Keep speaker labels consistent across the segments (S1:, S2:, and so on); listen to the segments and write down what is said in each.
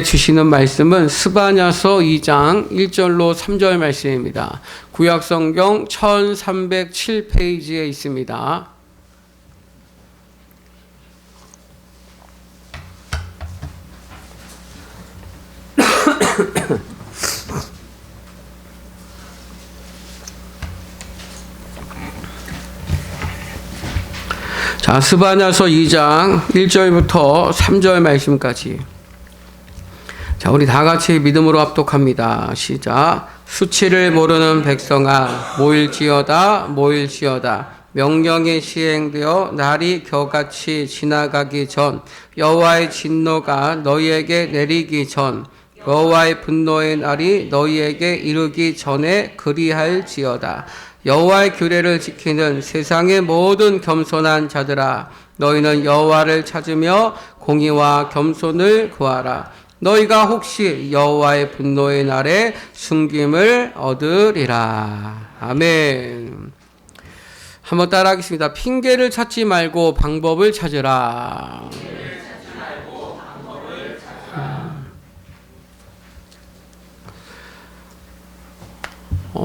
S1: 주시는 말씀은 스바냐서 2장 1절로 3절 말씀입니다. 구약성경 1307페이지에 있습니다. 자, 스바냐서 2장 1절부터 3절 말씀까지. 자, 우리 다 같이 믿음으로 합독합니다. 시작. 수치를 모르는 백성아, 모일지어다, 모일지어다. 명령이 시행되어 날이 겨같이 지나가기 전, 여호와의 진노가 너희에게 내리기 전, 여호와의 분노의 날이 너희에게 이르기 전에 그리할지어다. 여호와의 규례를 지키는 세상의 모든 겸손한 자들아, 너희는 여호와를 찾으며 공의와 겸손을 구하라. 너희가 혹시 여호와의 분노의 날에 숨김을 얻으리라. 아멘. 한번 따라하겠습니다. 핑계를 찾지 말고 방법을 찾으라.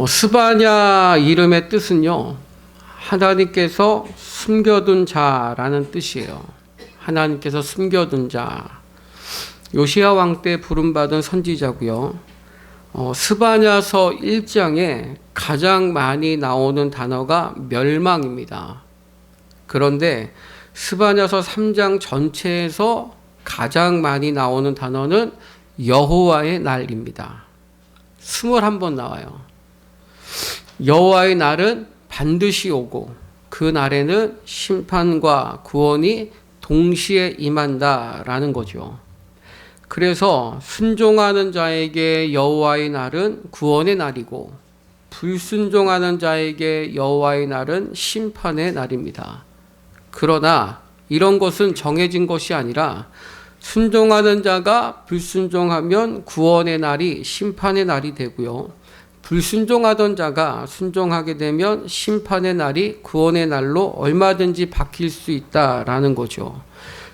S1: 스바냐 이름의 뜻은요, 하나님께서 숨겨둔 자라는 뜻이에요. 하나님께서 숨겨둔 자. 요시야 왕 때 부름받은 선지자고요. 스바냐서 1장에 가장 많이 나오는 단어가 멸망입니다. 그런데 스바냐서 3장 전체에서 가장 많이 나오는 단어는 여호와의 날입니다. 21번 나와요. 여호와의 날은 반드시 오고 그 날에는 심판과 구원이 동시에 임한다라는 거죠. 그래서 순종하는 자에게 여호와의 날은 구원의 날이고 불순종하는 자에게 여호와의 날은 심판의 날입니다. 그러나 이런 것은 정해진 것이 아니라 순종하는 자가 불순종하면 구원의 날이 심판의 날이 되고요. 불순종하던 자가 순종하게 되면 심판의 날이 구원의 날로 얼마든지 바뀔 수 있다라는 거죠.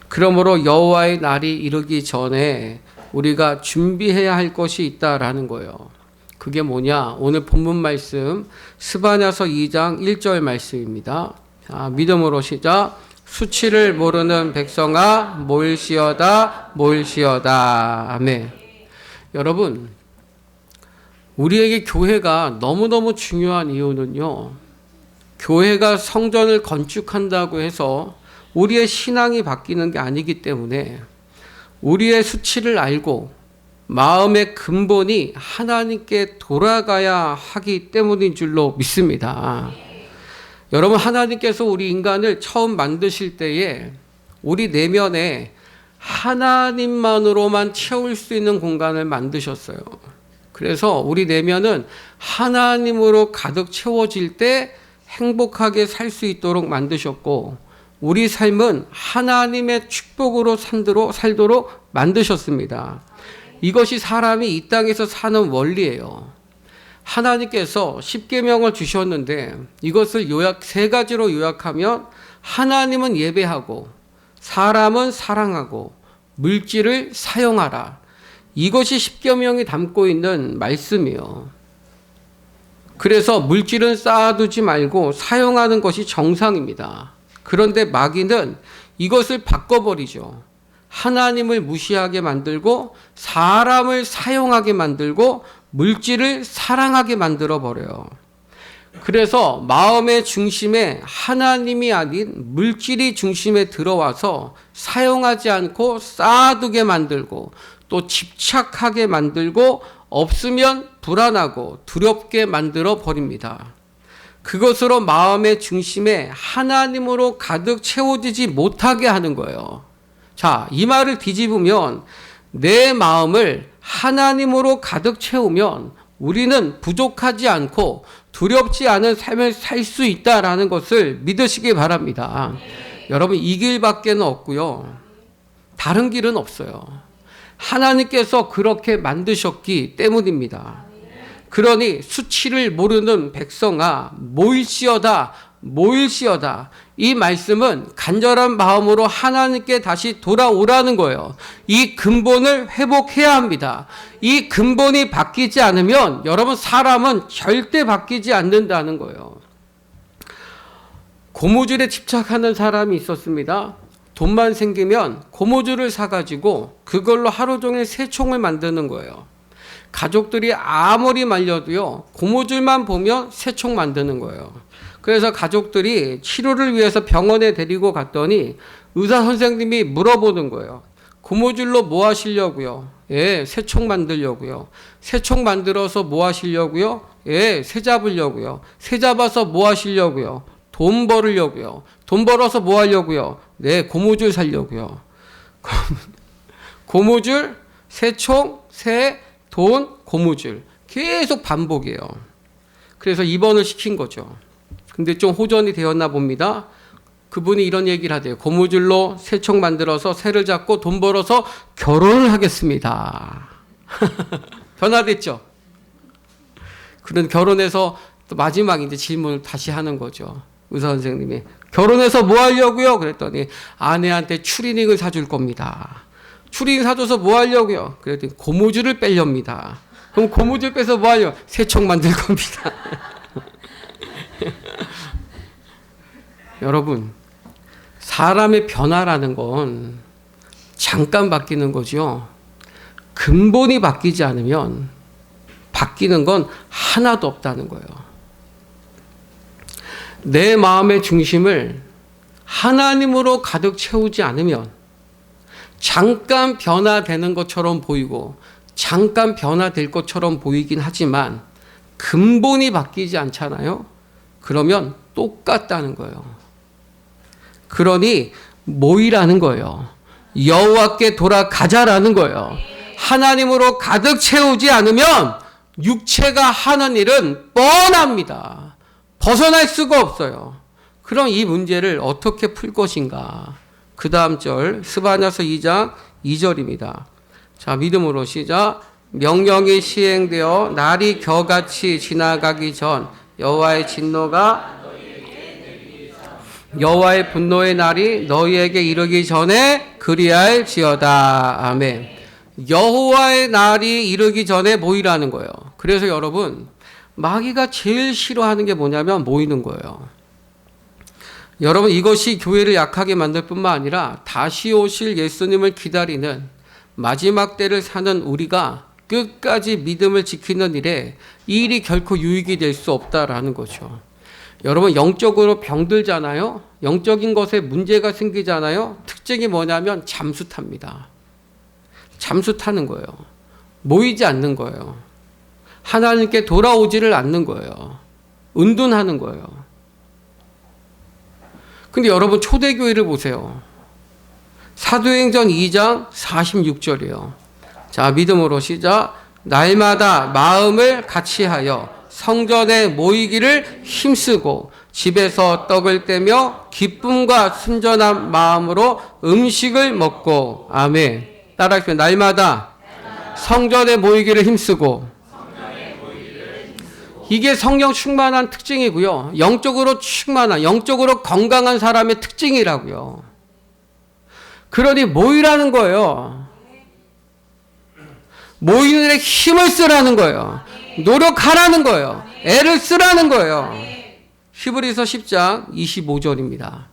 S1: 그러므로 여호와의 날이 이르기 전에 우리가 준비해야 할 것이 있다라는 거예요. 그게 뭐냐? 오늘 본문 말씀 스바냐서 2장 1절 말씀입니다. 자, 믿음으로 시작. 수치를 모르는 백성아, 모일지어다, 모일지어다. 아멘. 여러분, 우리에게 교회가 너무너무 중요한 이유는요, 교회가 성전을 건축한다고 해서 우리의 신앙이 바뀌는 게 아니기 때문에 우리의 수치를 알고 마음의 근본이 하나님께 돌아가야 하기 때문인 줄로 믿습니다. 여러분, 하나님께서 우리 인간을 처음 만드실 때에 우리 내면에 하나님만으로만 채울 수 있는 공간을 만드셨어요. 그래서 우리 내면은 하나님으로 가득 채워질 때 행복하게 살 수 있도록 만드셨고, 우리 삶은 하나님의 축복으로 살도록 만드셨습니다. 이것이 사람이 이 땅에서 사는 원리예요. 하나님께서 십계명을 주셨는데 이것을 세 가지로 요약하면 하나님은 예배하고, 사람은 사랑하고, 물질을 사용하라. 이것이 십계명이 담고 있는 말씀이에요. 그래서 물질은 쌓아두지 말고 사용하는 것이 정상입니다. 그런데 마귀는 이것을 바꿔버리죠. 하나님을 무시하게 만들고 사람을 사용하게 만들고 물질을 사랑하게 만들어버려요. 그래서 마음의 중심에 하나님이 아닌 물질이 중심에 들어와서 사용하지 않고 쌓아두게 만들고 또 집착하게 만들고 없으면 불안하고 두렵게 만들어 버립니다. 그것으로 마음의 중심에 하나님으로 가득 채워지지 못하게 하는 거예요. 자, 이 말을 뒤집으면 내 마음을 하나님으로 가득 채우면 우리는 부족하지 않고 두렵지 않은 삶을 살 수 있다라는 것을 믿으시기 바랍니다. 여러분, 이 길밖에는 없고요. 다른 길은 없어요. 하나님께서 그렇게 만드셨기 때문입니다. 그러니 수치를 모르는 백성아, 모일지어다, 모일시어다. 이 말씀은 간절한 마음으로 하나님께 다시 돌아오라는 거예요. 이 근본을 회복해야 합니다. 이 근본이 바뀌지 않으면 여러분 사람은 절대 바뀌지 않는다는 거예요. 고무줄에 집착하는 사람이 있었습니다. 돈만 생기면 고무줄을 사가지고 그걸로 하루 종일 새총을 만드는 거예요. 가족들이 아무리 말려도요, 고무줄만 보면 새총 만드는 거예요. 그래서 가족들이 치료를 위해서 병원에 데리고 갔더니 의사 선생님이 물어보는 거예요. 고무줄로 뭐 하시려고요? 예, 새총 만들려고요. 새총 만들어서 뭐 하시려고요? 예, 새 잡으려고요. 새 잡아서 뭐 하시려고요? 돈 벌으려고요. 돈 벌어서 뭐 하려고요? 네, 고무줄 살려고요. 고무줄, 새총, 새, 돈, 고무줄. 계속 반복이에요. 그래서 입원을 시킨 거죠. 근데 좀 호전이 되었나 봅니다. 그분이 이런 얘기를 하대요. 고무줄로 새총 만들어서 새를 잡고 돈 벌어서 결혼을 하겠습니다. 변화됐죠? 그런 결혼해서 또 마지막 이제 질문을 다시 하는 거죠. 의사 선생님이 결혼해서 뭐 하려고요? 그랬더니 아내한테 추리닝을 사줄 겁니다. 추리닝 사줘서 뭐 하려고요? 그랬더니 고무줄을 빼렵니다. 그럼 고무줄 빼서 뭐 하려고? 새총 만들 겁니다. 여러분, 사람의 변화라는 건 잠깐 바뀌는 거죠. 근본이 바뀌지 않으면 바뀌는 건 하나도 없다는 거예요. 내 마음의 중심을 하나님으로 가득 채우지 않으면 잠깐 변화되는 것처럼 보이고 잠깐 변화될 것처럼 보이긴 하지만 근본이 바뀌지 않잖아요. 그러면 똑같다는 거예요. 그러니 모이라는 거예요. 여호와께 돌아가자라는 거예요. 하나님으로 가득 채우지 않으면 육체가 하는 일은 뻔합니다. 벗어날 수가 없어요. 그럼 이 문제를 어떻게 풀 것인가? 그 다음 절 스바냐서 2장 2절입니다. 자, 믿음으로 시작. 명령이 시행되어 날이 겨같이 지나가기 전 여호와의 분노의 날이 너희에게 이르기 전에 그리할지어다. 아멘. 여호와의 날이 이르기 전에 모이라는 거예요. 그래서 여러분, 마귀가 제일 싫어하는 게 뭐냐면 모이는 거예요. 여러분, 이것이 교회를 약하게 만들 뿐만 아니라 다시 오실 예수님을 기다리는 마지막 때를 사는 우리가 끝까지 믿음을 지키는 일에 이 일이 결코 유익이 될 수 없다라는 거죠. 여러분, 영적으로 병들잖아요. 영적인 것에 문제가 생기잖아요. 특징이 뭐냐면 잠수 탑니다. 잠수 타는 거예요. 모이지 않는 거예요. 하나님께 돌아오지를 않는 거예요. 은둔하는 거예요. 근데 여러분, 초대교회를 보세요. 사도행전 2장 46절이에요. 자, 믿음으로 시작. 날마다 마음을 같이하여 성전에 모이기를 힘쓰고 집에서 떡을 떼며 기쁨과 순전한 마음으로 음식을 먹고. 아멘. 따라하시면 날마다 성전에 모이기를 힘쓰고. 이게 성령 충만한 특징이고요. 영적으로 충만한, 영적으로 건강한 사람의 특징이라고요. 그러니 모이라는 거예요. 모이는 데 힘을 쓰라는 거예요. 노력하라는 거예요. 애를 쓰라는 거예요. 히브리서 10장 25절입니다.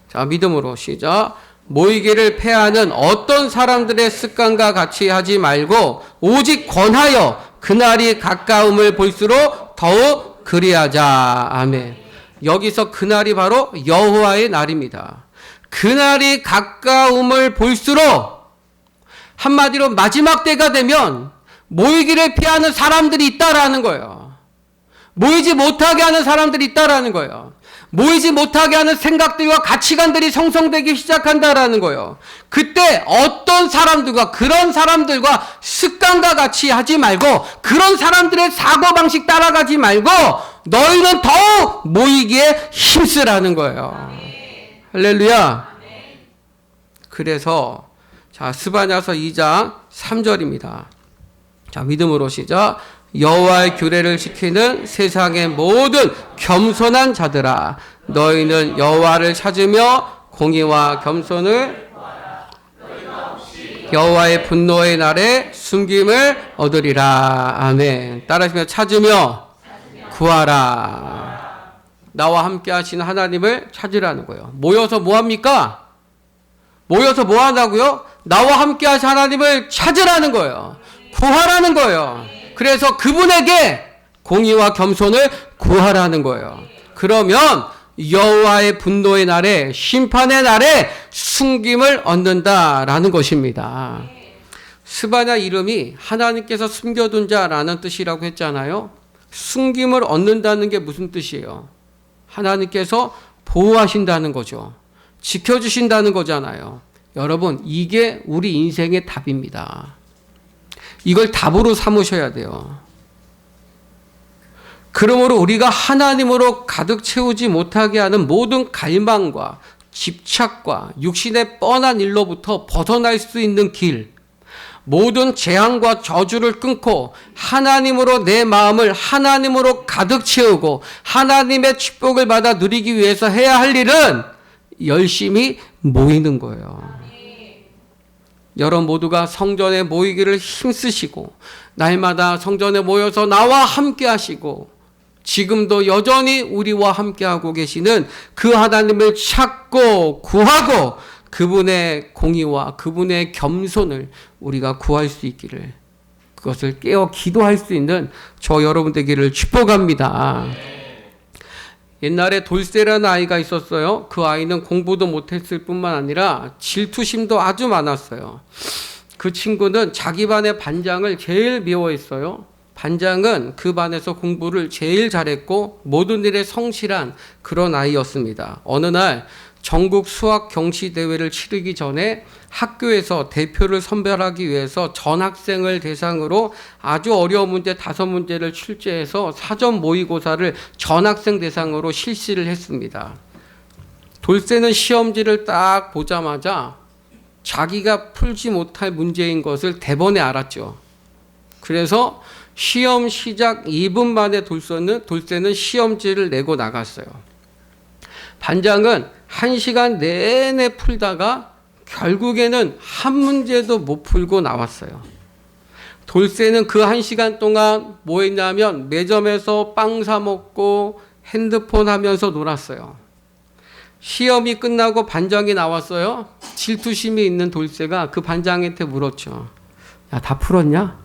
S1: 자, 믿음으로 시작. 모이기를 패하는 어떤 사람들의 습관과 같이 하지 말고 오직 권하여 그날이 가까움을 볼수록 더욱 그리하자. 아멘. 여기서 그날이 바로 여호와의 날입니다. 그날이 가까움을 볼수록, 한마디로 마지막 때가 되면 모이기를 피하는 사람들이 있다라는 거예요. 모이지 못하게 하는 사람들이 있다라는 거예요. 모이지 못하게 하는 생각들과 가치관들이 형성되기 시작한다라는 거예요. 그때 어떤 사람들과, 그런 사람들과 습관과 같이 하지 말고, 그런 사람들의 사고방식 따라가지 말고 너희는 더욱 모이기에 힘쓰라는 거예요. 할렐루야. 그래서 자, 스바냐서 2장 3절입니다. 자, 믿음으로 시작. 여호와의 규례를 지키는 세상의 모든 겸손한 자들아, 너희는 여호와를 찾으며 공의와 겸손을 여호와의 분노의 날에 숨김을 얻으리라. 아멘. 따라하시며 찾으며 구하라. 나와 함께 하시는 하나님을 찾으라는 거예요. 모여서 뭐 합니까? 모여서 뭐 한다고요? 나와 함께 하신 하나님을 찾으라는 거예요. 구하라는 거예요. 그래서 그분에게 공의와 겸손을 구하라는 거예요. 그러면 여호와의 분노의 날에, 심판의 날에 숨김을 얻는다라는 것입니다. 스바냐 이름이 하나님께서 숨겨둔 자라는 뜻이라고 했잖아요. 숨김을 얻는다는 게 무슨 뜻이에요? 하나님께서 보호하신다는 거죠. 지켜주신다는 거잖아요. 여러분, 이게 우리 인생의 답입니다. 이걸 답으로 삼으셔야 돼요. 그러므로 우리가 하나님으로 가득 채우지 못하게 하는 모든 갈망과 집착과 육신의 뻔한 일로부터 벗어날 수 있는 길, 모든 재앙과 저주를 끊고 하나님으로 내 마음을 하나님으로 가득 채우고 하나님의 축복을 받아 누리기 위해서 해야 할 일은 열심히 모이는 거예요. 여러분 모두가 성전에 모이기를 힘쓰시고 날마다 성전에 모여서 나와 함께 하시고 지금도 여전히 우리와 함께하고 계시는 그 하나님을 찾고 구하고 그분의 공의와 그분의 겸손을 우리가 구할 수 있기를, 그것을 깨어 기도할 수 있는 저 여러분 되기를 축복합니다. 옛날에 돌쇠라는 아이가 있었어요. 그 아이는 공부도 못했을 뿐만 아니라 질투심도 아주 많았어요. 그 친구는 자기 반의 반장을 제일 미워했어요. 반장은 그 반에서 공부를 제일 잘했고 모든 일에 성실한 그런 아이였습니다. 어느 날 전국 수학 경시 대회를 치르기 전에 학교에서 대표를 선별하기 위해서 전 학생을 대상으로 아주 어려운 문제 5문제를 출제해서 사전 모의고사를 전 학생 대상으로 실시를 했습니다. 돌쇠는 시험지를 딱 보자마자 자기가 풀지 못할 문제인 것을 대번에 알았죠. 그래서 시험 시작 2분 만에 돌쇠는 시험지를 내고 나갔어요. 반장은 1시간 내내 풀다가 결국에는 한 문제도 못 풀고 나왔어요. 돌쇠는 그 1시간 동안 뭐 했냐면 매점에서 빵 사 먹고 핸드폰 하면서 놀았어요. 시험이 끝나고 반장이 나왔어요. 질투심이 있는 돌쇠가 그 반장한테 물었죠. 야, 다 풀었냐?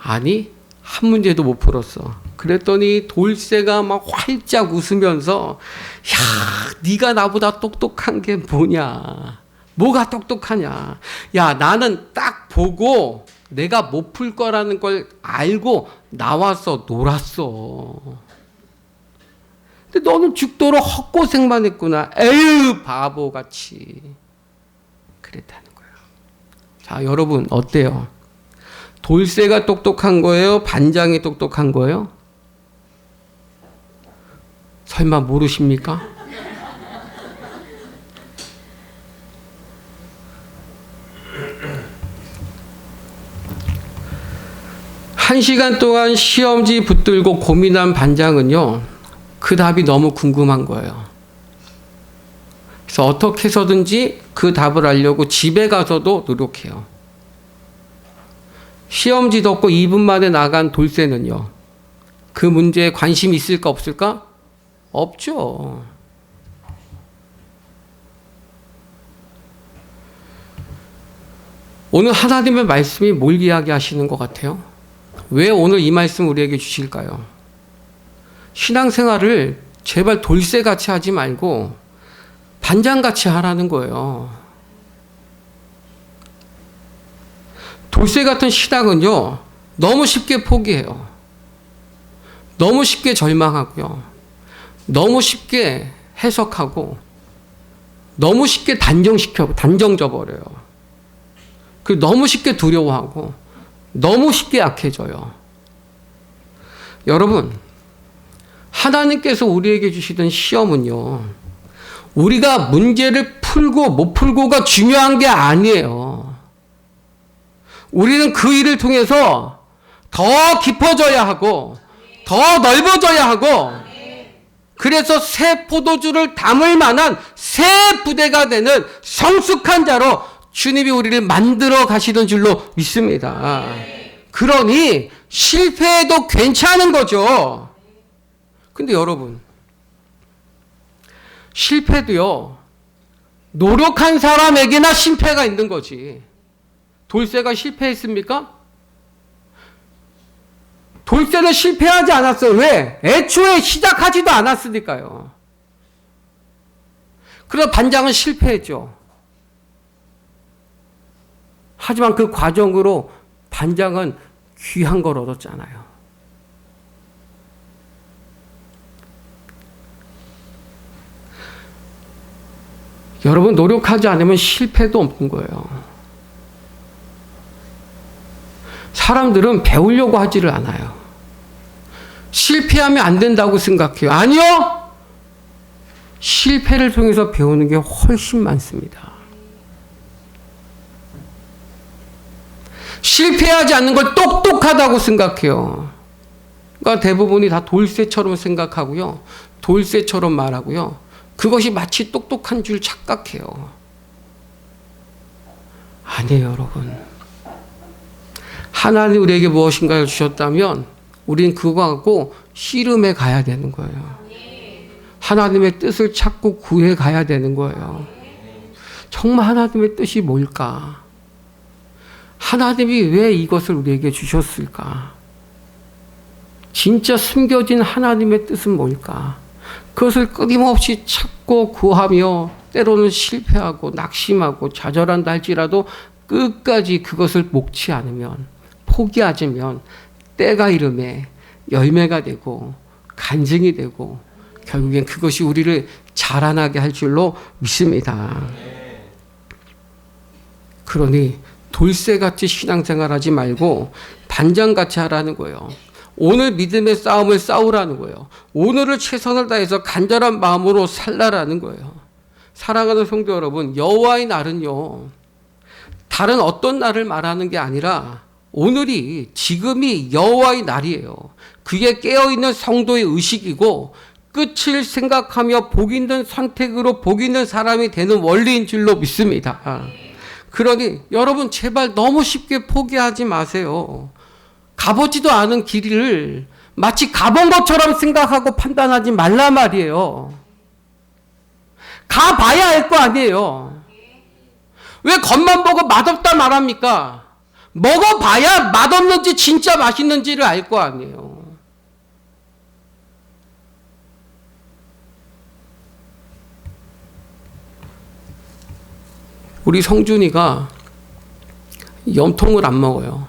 S1: 아니, 한 문제도 못 풀었어. 그랬더니 돌쇠가 막 활짝 웃으면서 야, 네가 나보다 똑똑한 게 뭐냐? 뭐가 똑똑하냐? 야, 나는 딱 보고 내가 못 풀 거라는 걸 알고 나와서 놀았어. 근데 너는 죽도록 헛고생만 했구나. 에휴, 바보같이. 그랬다는 거예요. 자, 여러분 어때요? 돌쇠가 똑똑한 거예요? 반장이 똑똑한 거예요? 설마 모르십니까? 한 시간 동안 시험지 붙들고 고민한 반장은요, 그 답이 너무 궁금한 거예요. 그래서 어떻게 해서든지 그 답을 알려고 집에 가서도 노력해요. 시험지도 없고 2분 만에 나간 돌쇠는요, 그 문제에 관심이 있을까 없을까? 없죠. 오늘 하나님의 말씀이 뭘 이야기하시는 것 같아요? 왜 오늘 이 말씀 우리에게 주실까요? 신앙생활을 제발 돌쇠같이 하지 말고 반장같이 하라는 거예요. 돌쇠 같은 신앙은요, 너무 쉽게 포기해요. 너무 쉽게 절망하고요. 너무 쉽게 해석하고 너무 쉽게 단정져 버려요. 너무 쉽게 두려워하고 너무 쉽게 약해져요. 여러분, 하나님께서 우리에게 주시던 시험은요, 우리가 문제를 풀고 못 풀고가 중요한 게 아니에요. 우리는 그 일을 통해서 더 깊어져야 하고 더 넓어져야 하고 그래서 새 포도주를 담을 만한 새 부대가 되는 성숙한 자로 주님이 우리를 만들어 가시는 줄로 믿습니다. 그러니 실패해도 괜찮은 거죠. 근데 여러분, 실패도요, 노력한 사람에게나 실패가 있는 거지. 돌쇠가 실패했습니까? 돌쇠는 실패하지 않았어요. 왜? 애초에 시작하지도 않았으니까요. 그래서 반장은 실패했죠. 하지만 그 과정으로 반장은 귀한 걸 얻었잖아요. 여러분, 노력하지 않으면 실패도 없는 거예요. 사람들은 배우려고 하지를 않아요. 실패하면 안 된다고 생각해요. 아니요! 실패를 통해서 배우는 게 훨씬 많습니다. 실패하지 않는 걸 똑똑하다고 생각해요. 그러니까 대부분이 다 돌쇠처럼 생각하고요. 돌쇠처럼 말하고요. 그것이 마치 똑똑한 줄 착각해요. 아니에요, 여러분. 하나님 우리에게 무엇인가를 주셨다면 우린 그거 갖고 씨름해 가야 되는 거예요. 하나님의 뜻을 찾고 구해 가야 되는 거예요. 정말 하나님의 뜻이 뭘까? 하나님이 왜 이것을 우리에게 주셨을까? 진짜 숨겨진 하나님의 뜻은 뭘까? 그것을 끊임없이 찾고 구하며 때로는 실패하고 낙심하고 좌절한다 할지라도 끝까지 그것을 목치 않으면, 포기하지면 때가 이름에 열매가 되고 간증이 되고 결국엔 그것이 우리를 자라나게 할 줄로 믿습니다. 그러니 돌쇠같이 신앙생활하지 말고 반장같이 하라는 거예요. 오늘 믿음의 싸움을 싸우라는 거예요. 오늘을 최선을 다해서 간절한 마음으로 살라라는 거예요. 사랑하는 성도 여러분, 여호와의 날은요, 다른 어떤 날을 말하는 게 아니라 오늘이, 지금이 여호와의 날이에요. 그게 깨어있는 성도의 의식이고 끝을 생각하며 복 있는 선택으로 복 있는 사람이 되는 원리인 줄로 믿습니다. 그러니 여러분, 제발 너무 쉽게 포기하지 마세요. 가보지도 않은 길을 마치 가본 것처럼 생각하고 판단하지 말란 말이에요. 가봐야 알 거 아니에요. 왜 겉만 보고 맛없다 말합니까? 먹어봐야 맛없는지 진짜 맛있는지를 알 거 아니에요. 우리 성준이가 염통을 안 먹어요.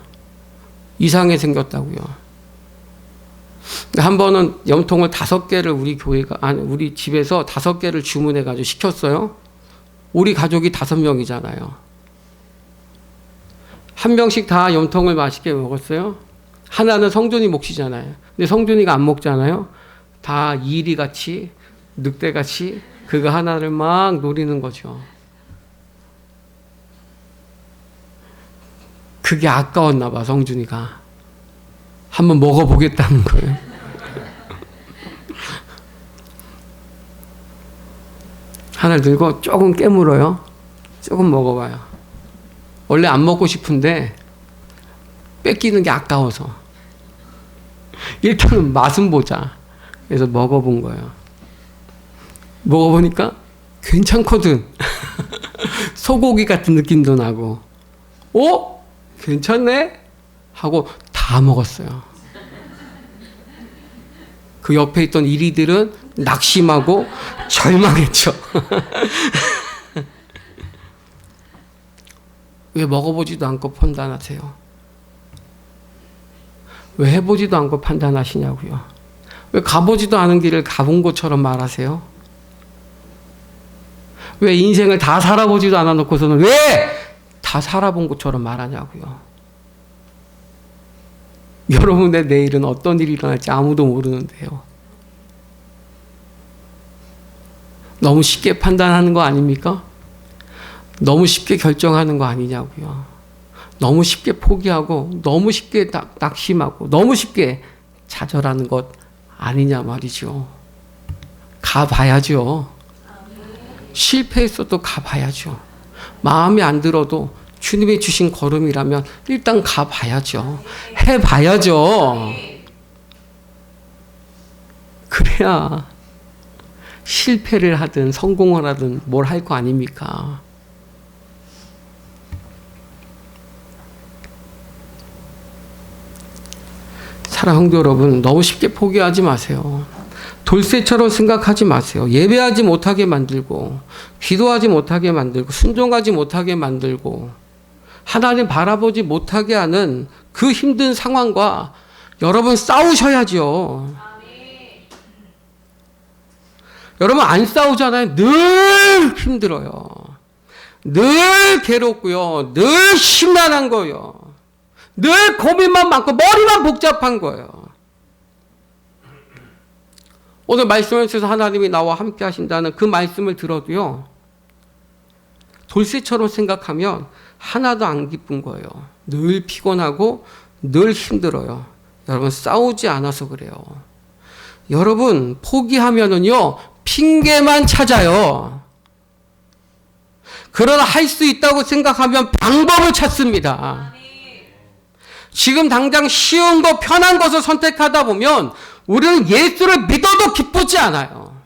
S1: 이상하게 생겼다고요. 한 번은 염통을 5개를 우리 집에서 5개를 주문해가지고 시켰어요. 우리 가족이 5명이잖아요. 한 명씩 다 염통을 맛있게 먹었어요. 하나는 성준이 몫이잖아요. 근데 성준이가 안 먹잖아요. 다 이리같이, 늑대같이 그거 하나를 막 노리는 거죠. 그게 아까웠나 봐, 성준이가. 한번 먹어보겠다는 거예요. 하나를 들고 조금 깨물어요. 조금 먹어봐요. 원래 안 먹고 싶은데 뺏기는 게 아까워서 일단은 맛은 보자. 그래서 먹어본 거예요. 먹어보니까 괜찮거든. 소고기 같은 느낌도 나고, 오? 괜찮네? 하고 다 먹었어요. 그 옆에 있던 이리들은 낙심하고 절망했죠. 왜 먹어보지도 않고 판단하세요? 왜 해보지도 않고 판단하시냐고요? 왜 가보지도 않은 길을 가본 것처럼 말하세요? 왜 인생을 다 살아보지도 않아 놓고서는 왜 다 살아본 것처럼 말하냐고요? 여러분의 내일은 어떤 일이 일어날지 아무도 모르는데요. 너무 쉽게 판단하는 거 아닙니까? 너무 쉽게 결정하는 거 아니냐고요. 너무 쉽게 포기하고 너무 쉽게 낙심하고 너무 쉽게 좌절하는 것 아니냐 말이죠. 가봐야죠. 실패했어도 가봐야죠. 마음에 안 들어도 주님이 주신 걸음이라면 일단 가봐야죠. 해봐야죠. 그래야 실패를 하든 성공을 하든 뭘 할 거 아닙니까? 사랑하는 성도 여러분, 너무 쉽게 포기하지 마세요. 돌쇠처럼 생각하지 마세요. 예배하지 못하게 만들고, 기도하지 못하게 만들고, 순종하지 못하게 만들고, 하나님 바라보지 못하게 하는 그 힘든 상황과 여러분 싸우셔야죠. 여러분 안 싸우잖아요. 늘 힘들어요. 늘 괴롭고요. 늘 심란한 거예요. 늘 고민만 많고 머리만 복잡한 거예요. 오늘 말씀을 통해서 하나님이 나와 함께 하신다는 그 말씀을 들어도요, 돌쇠처럼 생각하면 하나도 안 기쁜 거예요. 늘 피곤하고 늘 힘들어요. 여러분 싸우지 않아서 그래요. 여러분 포기하면은요 핑계만 찾아요. 그러나 할 수 있다고 생각하면 방법을 찾습니다. 지금 당장 쉬운 거 편한 것을 선택하다 보면 우리는 예수를 믿어도 기쁘지 않아요.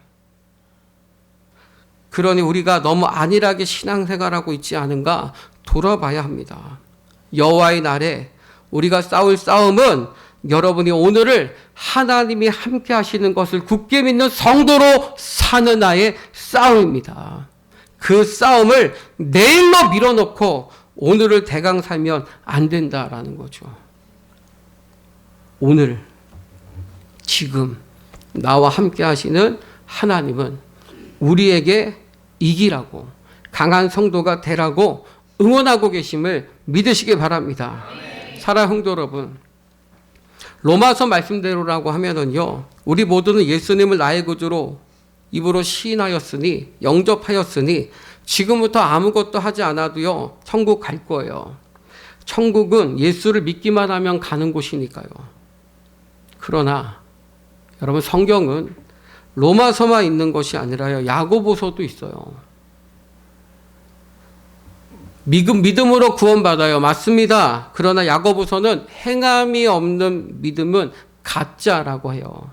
S1: 그러니 우리가 너무 안일하게 신앙생활하고 있지 않은가 돌아봐야 합니다. 여호와의 날에 우리가 싸울 싸움은 여러분이 오늘을 하나님이 함께 하시는 것을 굳게 믿는 성도로 사는 나의 싸움입니다. 그 싸움을 내일로 밀어놓고 오늘을 대강 살면 안 된다라는 거죠. 오늘, 지금 나와 함께 하시는 하나님은 우리에게 이기라고, 강한 성도가 되라고 응원하고 계심을 믿으시기 바랍니다. 사랑하는 성도 여러분, 로마서 말씀대로라고 하면은요, 우리 모두는 예수님을 나의 구주로 입으로 시인하였으니, 영접하였으니 지금부터 아무것도 하지 않아도요 천국 갈 거예요. 천국은 예수를 믿기만 하면 가는 곳이니까요. 그러나 여러분 성경은 로마서만 있는 것이 아니라요 야고보서도 있어요. 믿음으로 구원받아요. 맞습니다. 그러나 야고보서는 행함이 없는 믿음은 가짜라고 해요.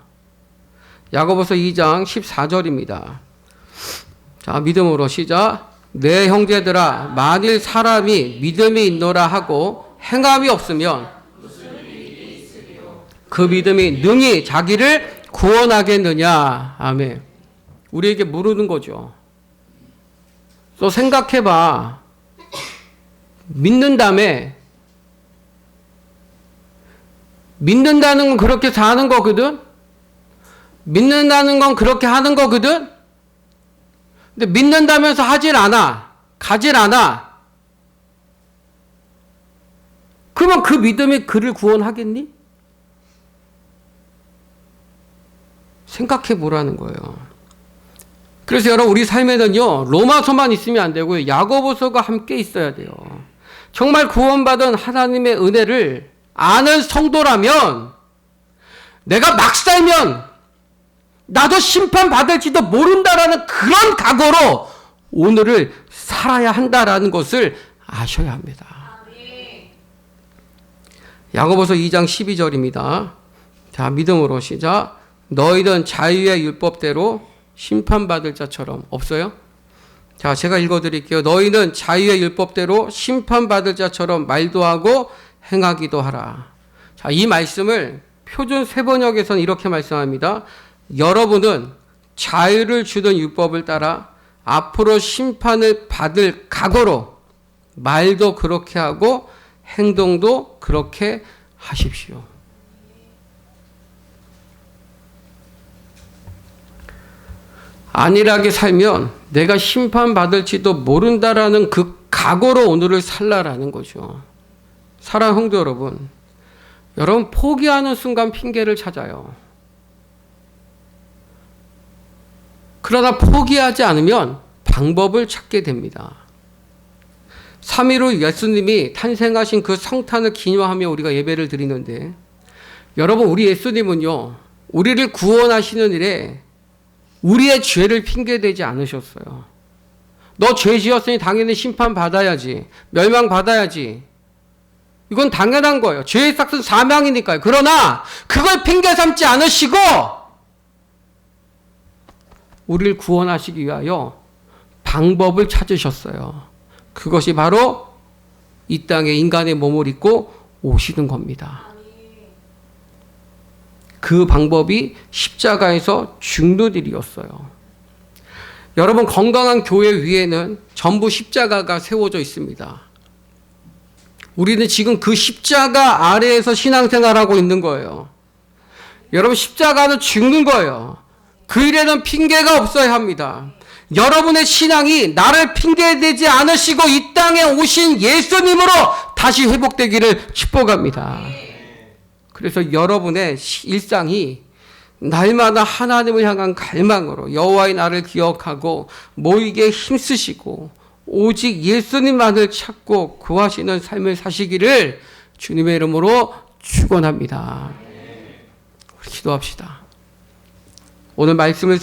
S1: 야고보서 2장 14절입니다. 자, 믿음으로 시작. 내 형제들아, 만일 사람이 믿음이 있노라 하고 행함이 없으면 그 믿음이 능히 자기를 구원하겠느냐. 아멘. 우리에게 물으는 거죠. 또 생각해봐. 믿는다며. 믿는다는 건 그렇게 사는 거거든? 믿는다는 건 그렇게 하는 거거든? 근데 믿는다면서 하질 않아. 가질 않아. 그러면 그 믿음이 그를 구원하겠니? 생각해 보라는 거예요. 그래서 여러분 우리 삶에는요 로마서만 있으면 안 되고요 야고보서가 함께 있어야 돼요. 정말 구원받은 하나님의 은혜를 아는 성도라면 내가 막 살면 나도 심판받을지도 모른다라는 그런 각오로 오늘을 살아야 한다라는 것을 아셔야 합니다. 야고보서 2장 12절입니다. 자, 믿음으로 시작. 너희는 자유의 율법대로 심판받을 자처럼. 없어요? 자, 제가 읽어드릴게요. 너희는 자유의 율법대로 심판받을 자처럼 말도 하고 행하기도 하라. 자, 이 말씀을 표준 세번역에서는 이렇게 말씀합니다. 여러분은 자유를 주는 율법을 따라 앞으로 심판을 받을 각오로 말도 그렇게 하고 행동도 그렇게 하십시오. 안일하게 살면 내가 심판받을지도 모른다라는 그 각오로 오늘을 살라라는 거죠. 사랑하는 성도 여러분, 여러분 포기하는 순간 핑계를 찾아요. 그러나 포기하지 않으면 방법을 찾게 됩니다. 3.15 예수님이 탄생하신 그 성탄을 기념하며 우리가 예배를 드리는데 여러분 우리 예수님은요 우리를 구원하시는 일에 우리의 죄를 핑계대지 않으셨어요. 너 죄 지었으니 당연히 심판받아야지. 멸망받아야지. 이건 당연한 거예요. 죄의 삭은 사망이니까요. 그러나 그걸 핑계 삼지 않으시고 우리를 구원하시기 위하여 방법을 찾으셨어요. 그것이 바로 이 땅에 인간의 몸을 입고 오시는 겁니다. 그 방법이 십자가에서 죽는 일이었어요. 여러분, 건강한 교회 위에는 전부 십자가가 세워져 있습니다. 우리는 지금 그 십자가 아래에서 신앙생활하고 있는 거예요. 여러분, 십자가는 죽는 거예요. 그 일에는 핑계가 없어야 합니다. 여러분의 신앙이 나를 핑계대지 않으시고 이 땅에 오신 예수님으로 다시 회복되기를 축복합니다. 그래서 여러분의 일상이 날마다 하나님을 향한 갈망으로 여호와의 나를 기억하고 모이게 힘쓰시고 오직 예수님만을 찾고 구하시는 삶을 사시기를 주님의 이름으로 축원합니다. 우리 기도합시다. 오늘 말씀을